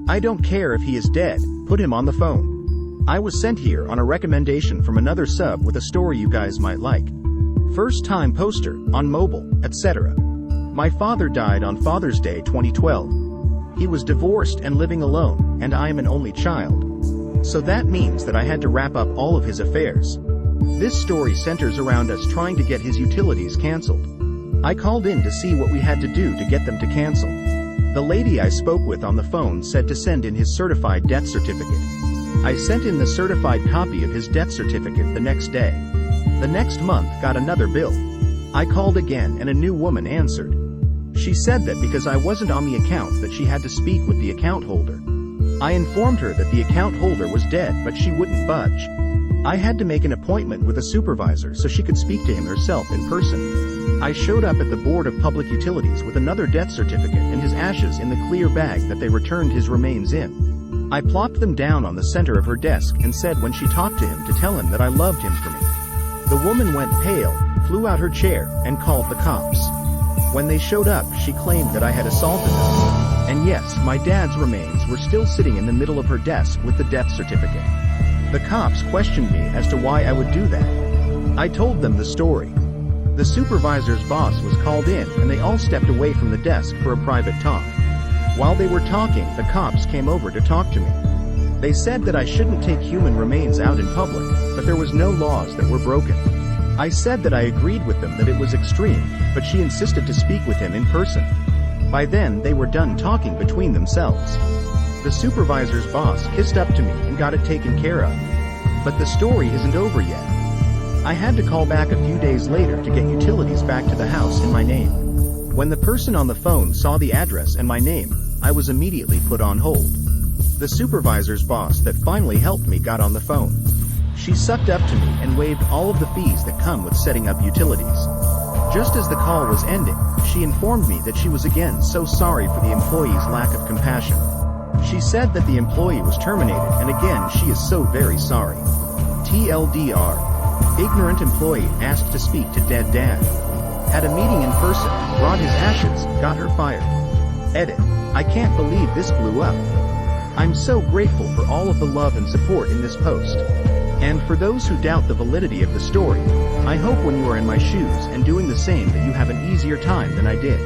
I don't care if he is dead, put him on the phone. I was sent here on a recommendation from another sub with a story you guys might like. First time poster, on mobile, etc. My father died on Father's Day 2012. He was divorced and living alone, and I am an only child. So that means that I had to wrap up all of his affairs. This story centers around us trying to get his utilities canceled. I called in to see what we had to do to get them to cancel. The lady I spoke with on the phone said to send in his certified death certificate. I sent in the certified copy of his death certificate the next day. The next month got another bill. I called again and a new woman answered. She said that because I wasn't on the account that she had to speak with the account holder. I informed her that the account holder was dead, but she wouldn't budge. I had to make an appointment with a supervisor so she could speak to him herself in person. I showed up at the Board of Public Utilities with another death certificate and his ashes in the clear bag that they returned his remains in. I plopped them down on the center of her desk and said when she talked to him to tell him that I loved him for me. The woman went pale, flew out her chair, and called the cops. When they showed up, she claimed that I had assaulted her. And yes, my dad's remains were still sitting in the middle of her desk with the death certificate. The cops questioned me as to why I would do that. I told them the story. The supervisor's boss was called in and they all stepped away from the desk for a private talk. While they were talking, the cops came over to talk to me. They said that I shouldn't take human remains out in public, but there was no laws that were broken. I said that I agreed with them that it was extreme, but she insisted to speak with him in person. By then they were done talking between themselves. The supervisor's boss kissed up to me and got it taken care of. But the story isn't over yet. I had to call back a few days later to get utilities back to the house in my name. When the person on the phone saw the address and my name, I was immediately put on hold. The supervisor's boss that finally helped me got on the phone. She sucked up to me and waived all of the fees that come with setting up utilities. Just as the call was ending, she informed me that she was again so sorry for the employee's lack of compassion. She said that the employee was terminated and again she is so very sorry. TLDR. Ignorant employee asked to speak to dead dad. Had a meeting in person, brought his ashes, got her fired. Edit. I can't believe this blew up. I'm so grateful for all of the love and support in this post. And for those who doubt the validity of the story, I hope when you are in my shoes and doing the same that you have an easier time than I did.